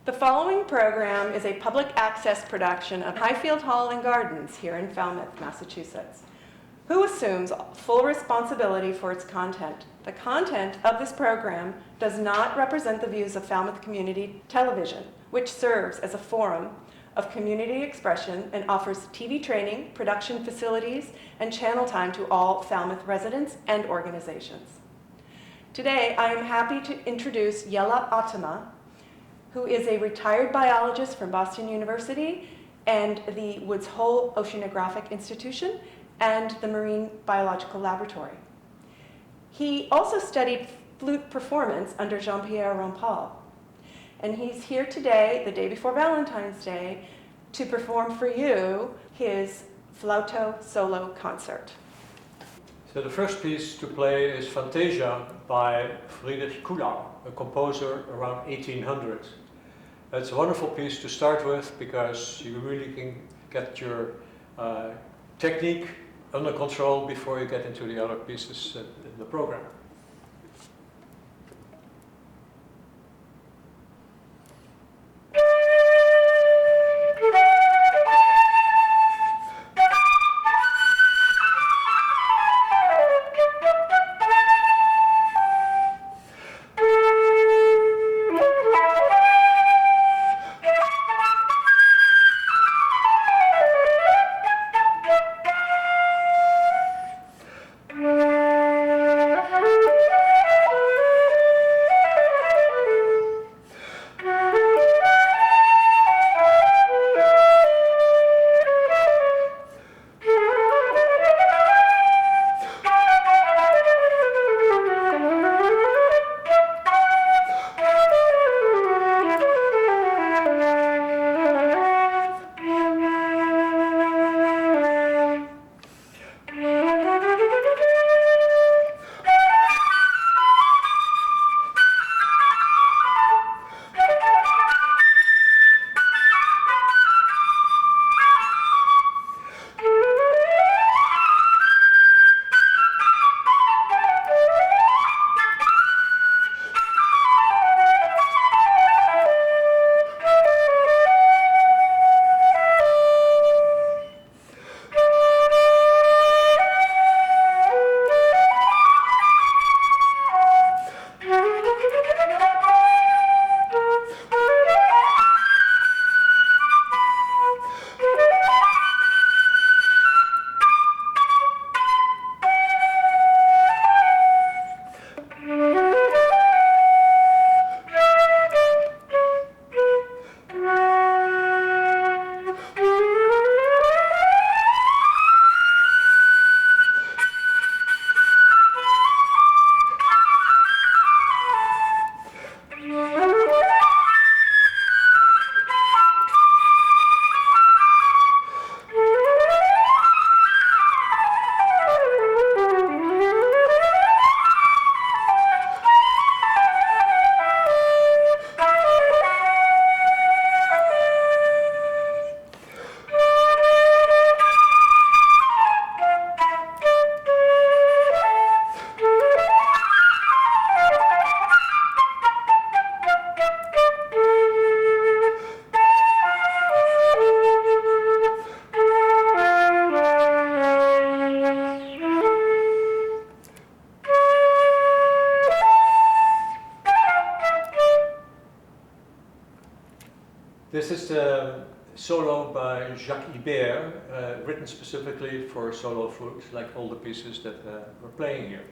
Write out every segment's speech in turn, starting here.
The following program is a public access production of Highfield Hall and Gardens here in Falmouth, Massachusetts. Who assumes full responsibility for its content? The content of this program does not represent the views of Falmouth Community Television, which serves as a forum of community expression and offers TV training, production facilities, and channel time to all Falmouth residents and organizations. Today, I am happy to introduce Jelle Atema, who is a retired biologist from Boston University and the Woods Hole Oceanographic Institution and the Marine Biological Laboratory. He also studied flute performance under Jean-Pierre Rampal. And he's here today, the day before Valentine's Day, to perform for you his Flauto solo concert. So the first piece to play is Fantasia by Friedrich Kuhlau, a composer around 1800. It's a wonderful piece to start with because you really can get your technique under control before you get into the other pieces in the program. This is the solo by Jacques Ibert, written specifically for solo flute, like all the pieces that we're playing here.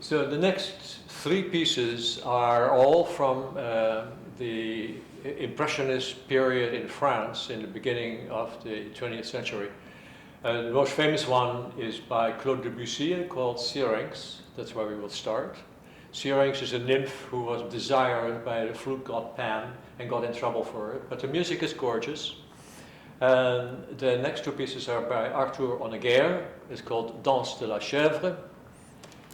So the next three pieces are all from the Impressionist period in France in the beginning of the 20th century. The most famous one is by Claude Debussy called Syrinx. That's where we will start. Syrinx is a nymph who was desired by the flute god Pan and got in trouble for it, but the music is gorgeous. And the next two pieces are by Arthur Honegger. It's called Danse de la chèvre.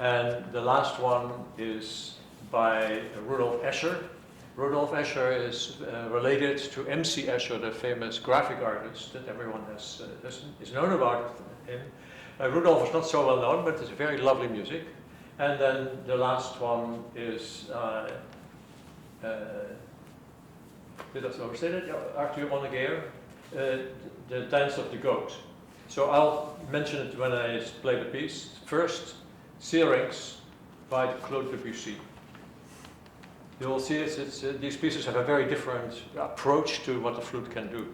And the last one is by Rudolf Escher. Rudolf Escher is related to M.C. Escher, the famous graphic artist that everyone is known about him. Rudolf is not so well known, but it's very lovely music. And then the last one is, did I overstate it? Arthur Honegger, the Dance of the Goat. So I'll mention it when I play the piece. First, Syrinx by Claude Debussy. You will see these pieces have a very different approach to what the flute can do.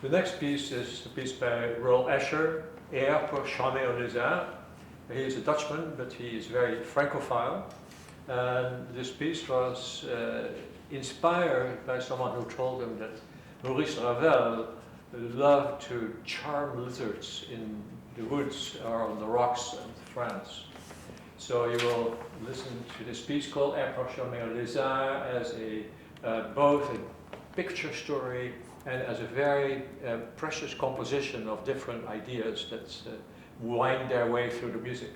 The next piece is a piece by Rudolf Escher, Air pour charmer au Lézard. He is a Dutchman, but he is very Francophile. And this piece was inspired by someone who told him that Maurice Ravel loved to charm lizards in the woods or on the rocks in France. So you will listen to this piece called Air pour charmer au Lézard as both a picture story and as a very precious composition of different ideas that wind their way through the music.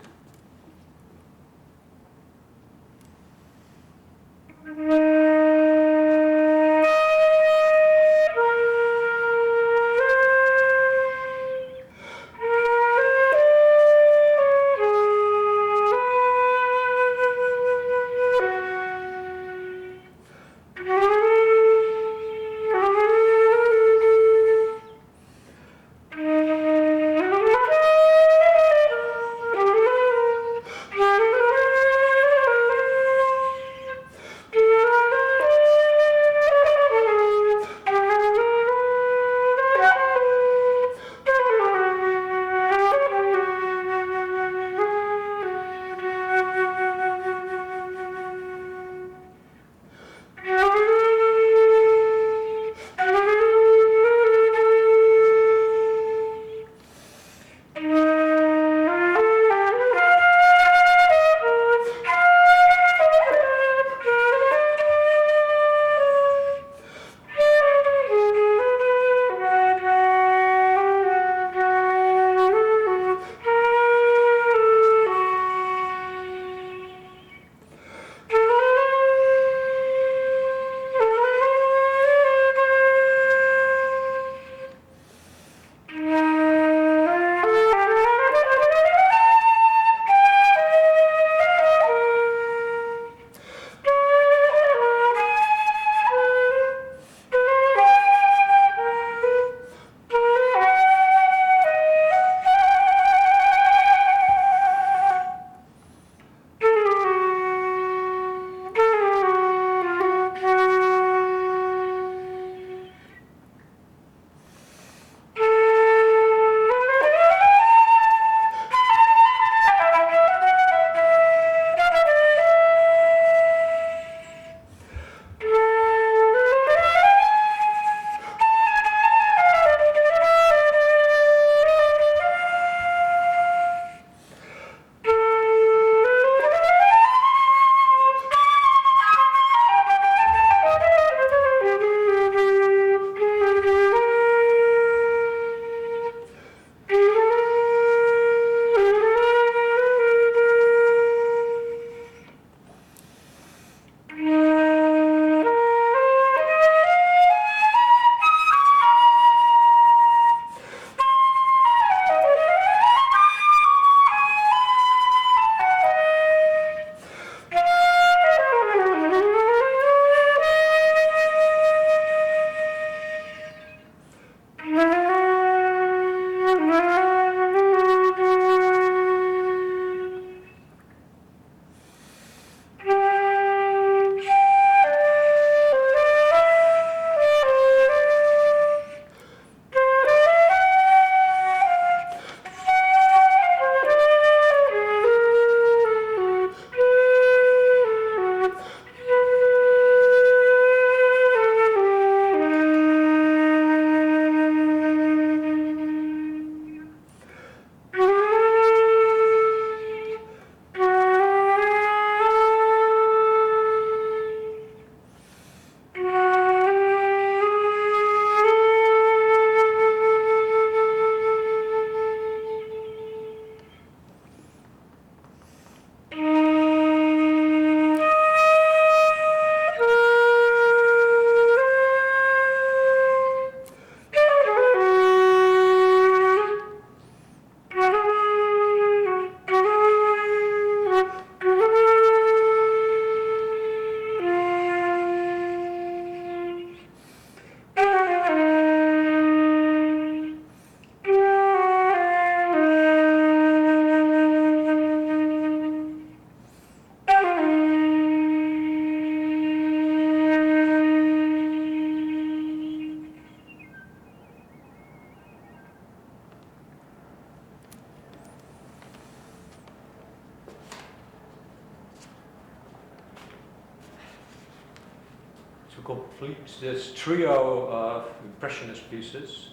to complete this trio of Impressionist pieces,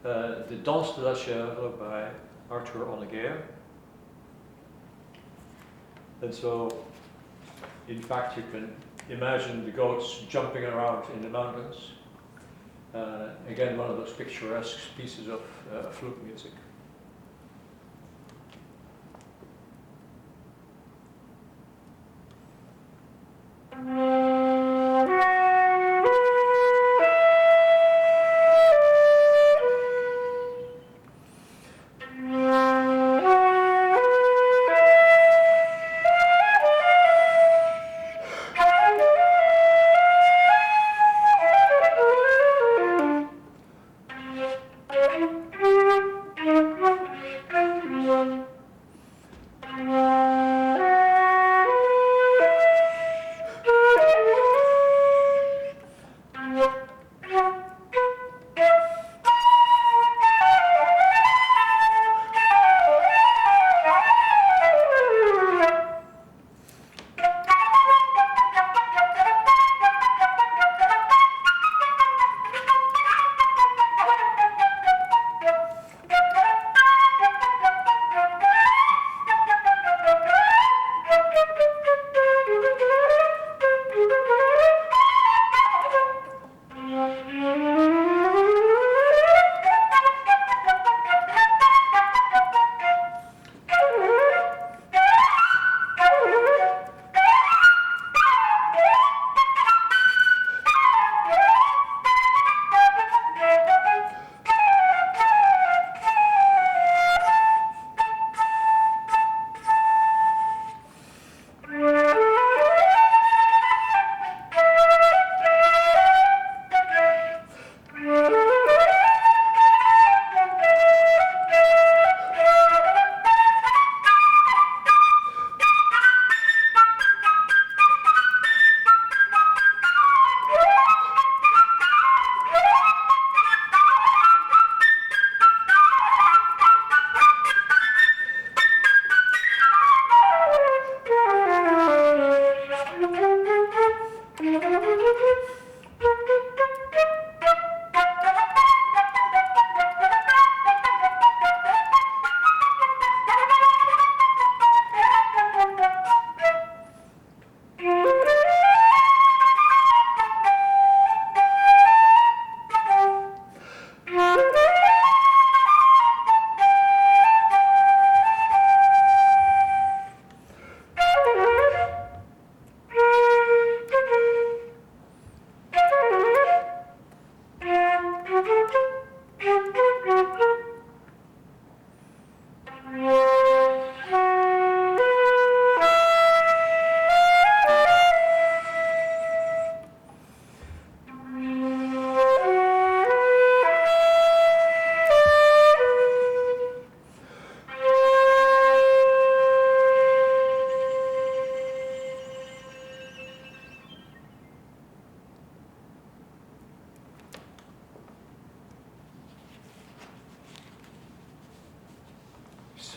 the Danse de la chèvre by Arthur Honegger. And so, in fact, you can imagine the goats jumping around in the mountains. Again, one of those picturesque pieces of flute music.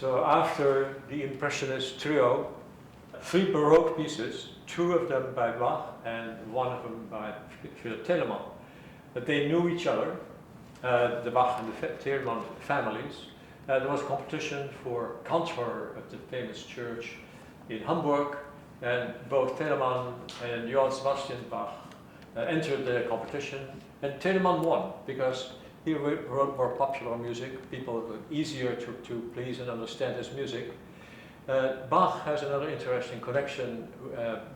So after the Impressionist trio, 3 Baroque pieces, 2 of them by Bach and 1 of them by Philipp Telemann. But they knew each other, the Bach and the Telemann families. There was competition for cantor at the famous church in Hamburg, and both Telemann and Johann Sebastian Bach entered the competition, and Telemann won because he wrote more popular music. People were easier to please and understand his music. Bach has another interesting connection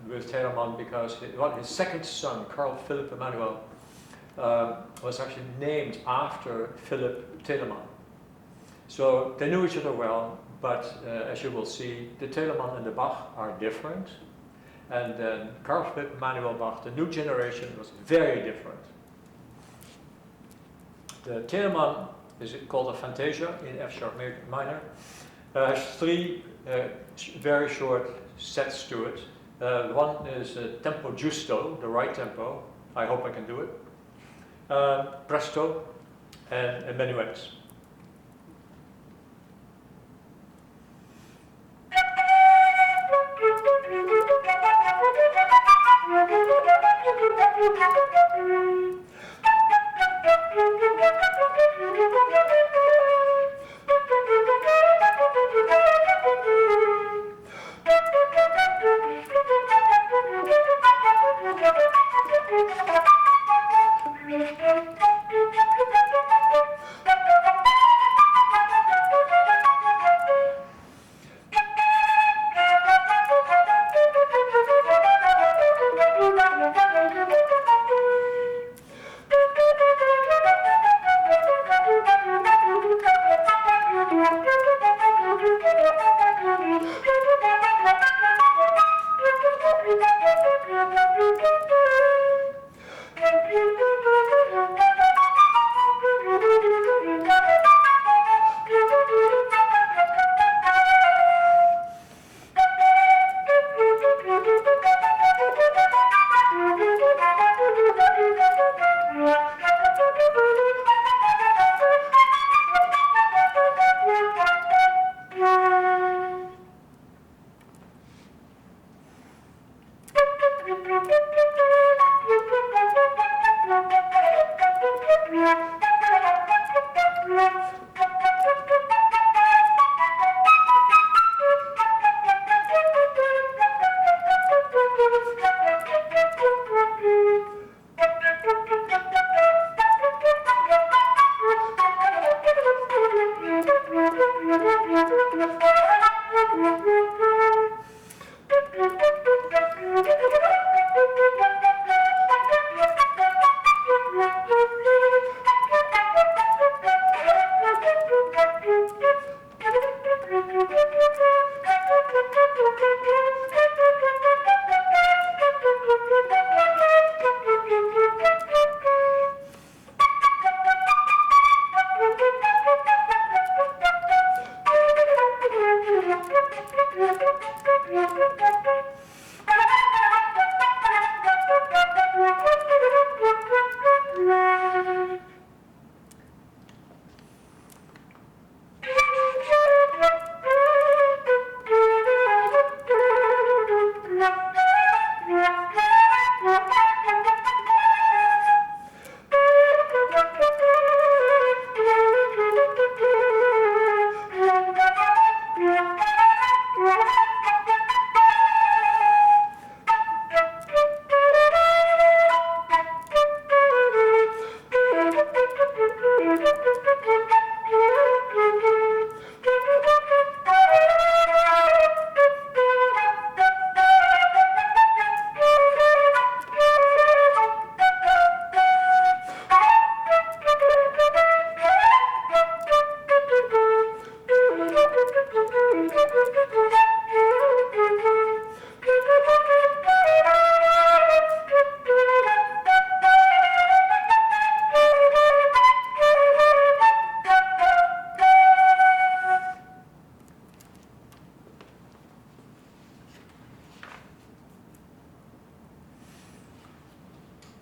with Telemann because his second son, Philipp Emanuel, was actually named after Philipp Telemann. So they knew each other well, but as you will see, the Telemann and the Bach are different. And then Philipp Emanuel Bach, the new generation, was very different. The Telemann is called a Fantasia in F sharp minor. Has 3 very short sets to it. One is tempo giusto, the right tempo. I hope I can do it. Presto and minuets.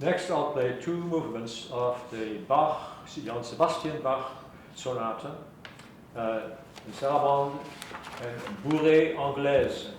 Next I'll play two movements of the Johann Sebastian Bach Sonata, Sarabande and Bourreé anglaise.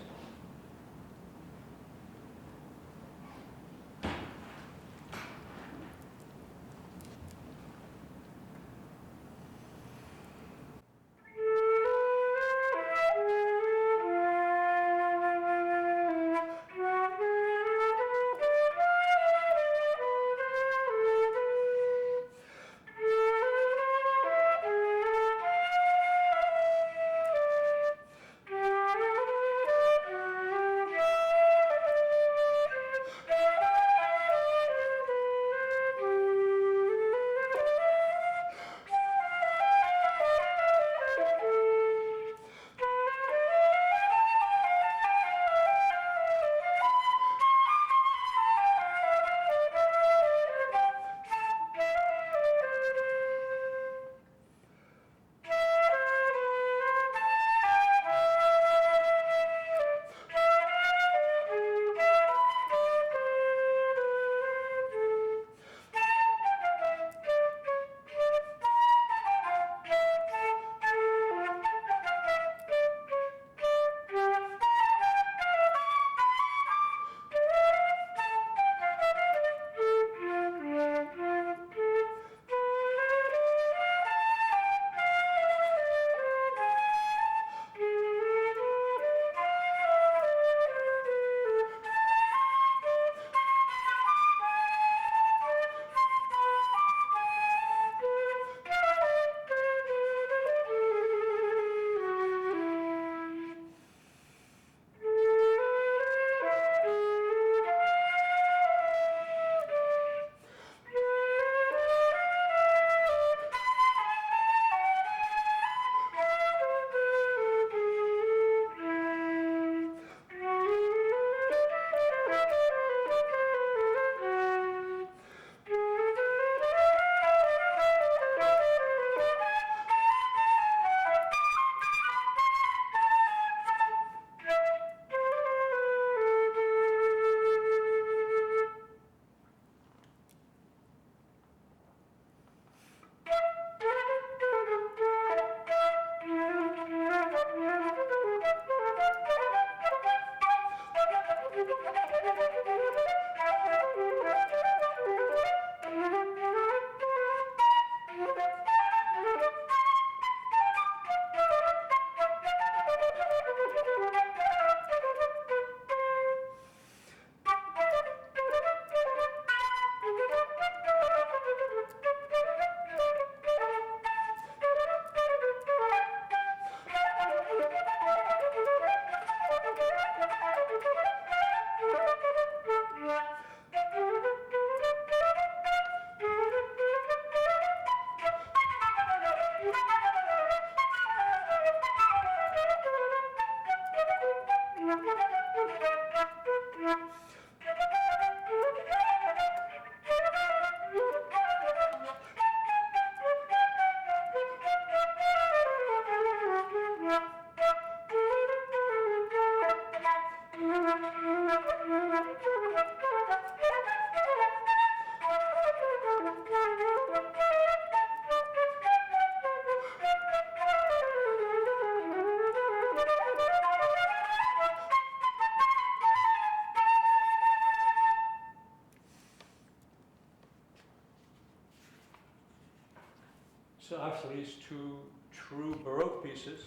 So after these two true Baroque pieces,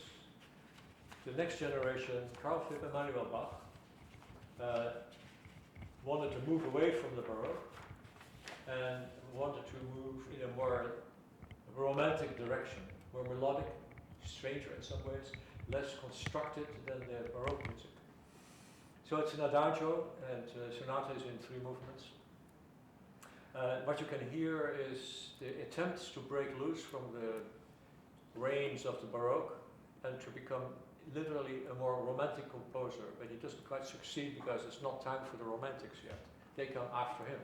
the next generation, Philipp Emanuel Bach, wanted to move away from the Baroque and wanted to move in a more romantic direction, more melodic, stranger in some ways, less constructed than the Baroque music. So it's an Adagio, and sonata is in 3 movements. What you can hear is the attempts to break loose from the reins of the Baroque and to become literally a more romantic composer, but he doesn't quite succeed because it's not time for the romantics yet. They come after him.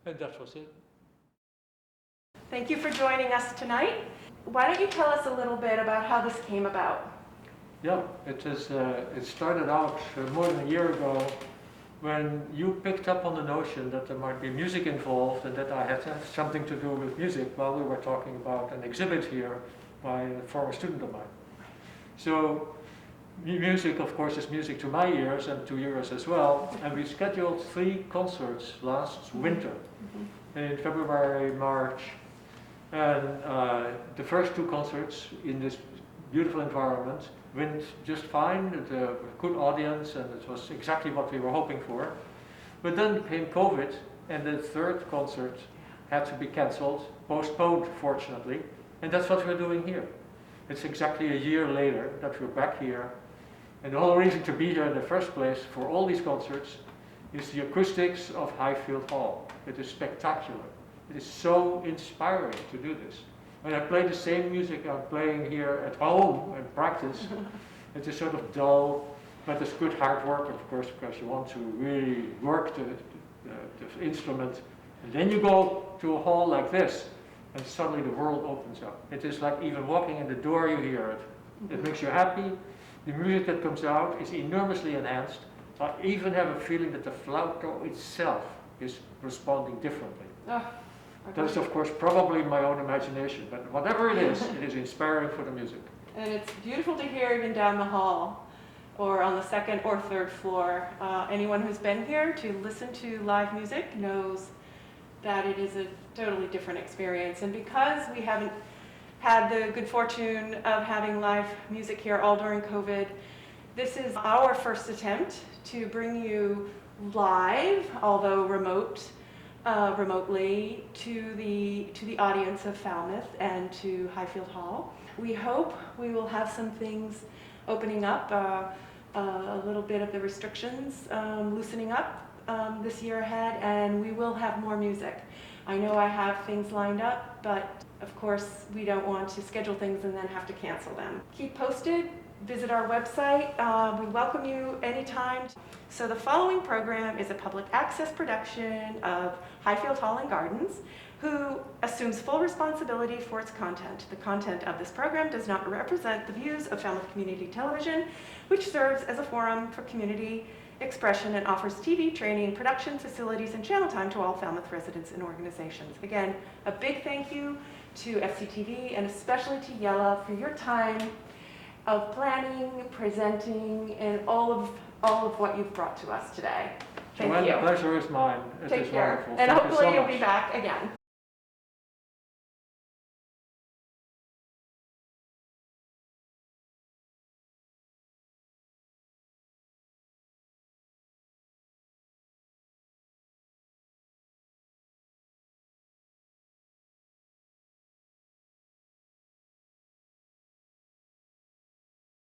And that was it. Thank you for joining us tonight. Why don't you tell us a little bit about how this came about? Yeah, it started out more than a year ago when you picked up on the notion that there might be music involved and that I had to have something to do with music while we were talking about an exhibit here by a former student of mine. So music, of course, is music to my ears and to yours as well, and we scheduled 3 concerts last winter in February, March, and the first 2 concerts in this beautiful environment went just fine, a good audience, and it was exactly what we were hoping for. But then came COVID, and the 3rd concert had to be cancelled, postponed fortunately, and that's what we're doing here. It's exactly a year later that we're back here, and the whole reason to be here in the first place for all these concerts is the acoustics of Highfield Hall. It is spectacular. It is so inspiring to do this. When I play the same music I'm playing here at home and practice, it is sort of dull, but it's good hard work, of course, because you want to really work the instrument. And then you go to a hall like this, and suddenly the world opens up. It is like even walking in the door, you hear it. It makes you happy. The music that comes out is enormously enhanced. I even have a feeling that the flauto itself is responding differently. That's, of course, probably my own imagination, but whatever it is inspiring for the music. And it's beautiful to hear even down the hall or on the 2nd or 3rd floor. Anyone who's been here to listen to live music knows that it is a totally different experience. And because we haven't had the good fortune of having live music here all during COVID, this is our first attempt to bring you live, although remotely, to the audience of Falmouth and to Highfield Hall. We hope we will have some things opening up, a little bit of the restrictions loosening up this year ahead, and we will have more music. I know I have things lined up, but of course we don't want to schedule things and then have to cancel them. Keep posted, visit our website. We welcome you anytime. So the following program is a public access production of Highfield Hall and Gardens, who assumes full responsibility for its content. The content of this program does not represent the views of Falmouth Community Television, which serves as a forum for community expression and offers TV, training, production facilities, and channel time to all Falmouth residents and organizations. Again, a big thank you to FCTV and especially to Jelle for your time of planning, presenting, and all of what you've brought to us today. Thank you. The pleasure is mine. It Take is care. wonderful. And Thank you hopefully so you'll much. be back again.